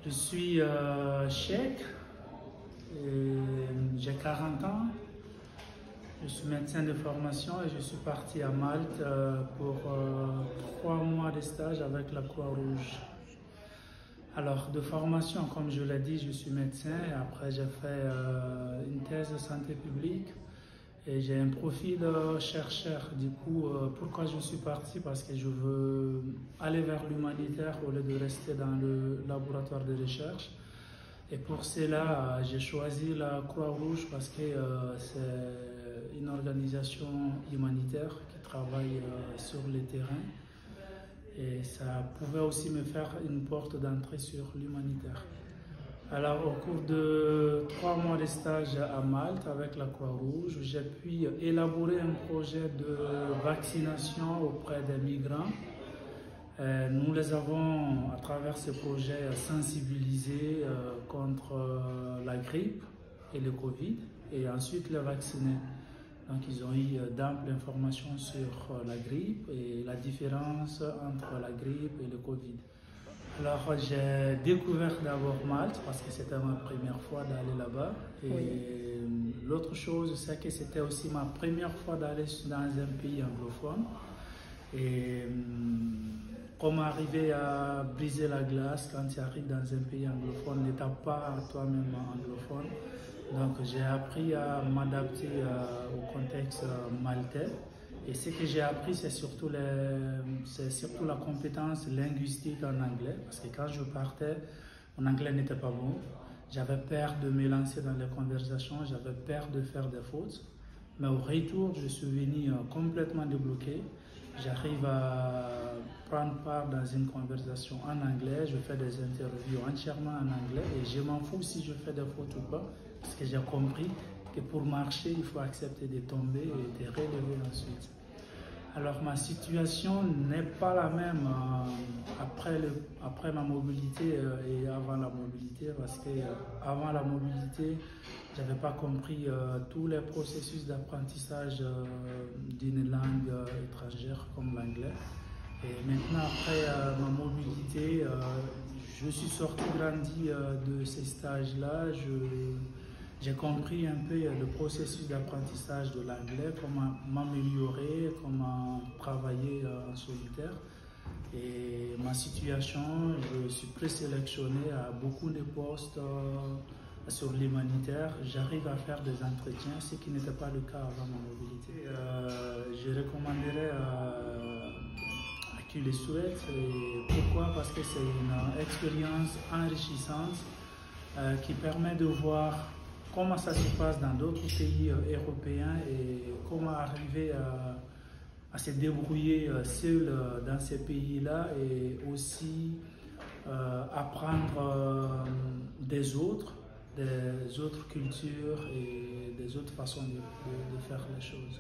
Je suis Cheikh, j'ai 40 ans, je suis médecin de formation et je suis parti à Malte pour 3 mois de stage avec la Croix-Rouge. Alors, de formation, comme je l'ai dit, je suis médecin et après j'ai fait une thèse de santé publique et j'ai un profil chercheur. Du coup, pourquoi je suis parti? Parce que je veux aller vers l'humanitaire au lieu de rester dans le laboratoire de recherche. Et pour cela, j'ai choisi la Croix-Rouge parce que c'est une organisation humanitaire qui travaille sur le terrain. Et ça pouvait aussi me faire une porte d'entrée sur l'humanitaire. Alors, au cours de 3 mois de stage à Malte avec la Croix-Rouge, j'ai pu élaborer un projet de vaccination auprès des migrants. Nous les avons, à travers ce projet, sensibilisés contre la grippe et le Covid, et ensuite les vacciner. Donc, ils ont eu d'amples informations sur la grippe et la différence entre la grippe et le Covid. Alors, j'ai découvert d'abord Malte parce que c'était ma première fois d'aller là-bas. Et l'autre chose, c'est que c'était aussi ma première fois d'aller dans un pays anglophone. Et comment arriver à briser la glace quand tu arrives dans un pays anglophone, n'étant pas toi-même anglophone. Donc, j'ai appris à m'adapter au contexte maltais. Et ce que j'ai appris, c'est surtout la compétence linguistique en anglais. Parce que quand je partais, mon anglais n'était pas bon. J'avais peur de me lancer dans les conversations, j'avais peur de faire des fautes. Mais au retour, je suis venu complètement débloqué. J'arrive à prendre part dans une conversation en anglais, je fais des interviews entièrement en anglais et je m'en fous si je fais des fautes ou pas, parce que j'ai compris que pour marcher, il faut accepter de tomber et de relever ensuite. Alors ma situation n'est pas la même après ma mobilité et avant la mobilité, parce que avant la mobilité, je n'avais pas compris tous les processus d'apprentissage d'une langue étrangère comme l'anglais. Et maintenant, après ma mobilité, je suis sorti grandi de ces stages-là. J'ai compris un peu le processus d'apprentissage de l'anglais, comment m'améliorer, comment travailler en solitaire. Et ma situation, je suis présélectionné à beaucoup de postes sur l'humanitaire. J'arrive à faire des entretiens, ce qui n'était pas le cas avant ma mobilité. Je recommanderais à qui le souhaite. Et pourquoi? Parce que c'est une expérience enrichissante qui permet de voir comment ça se passe dans d'autres pays européens et comment arriver à se débrouiller seul dans ces pays-là et aussi apprendre des autres cultures et des autres façons de faire les choses.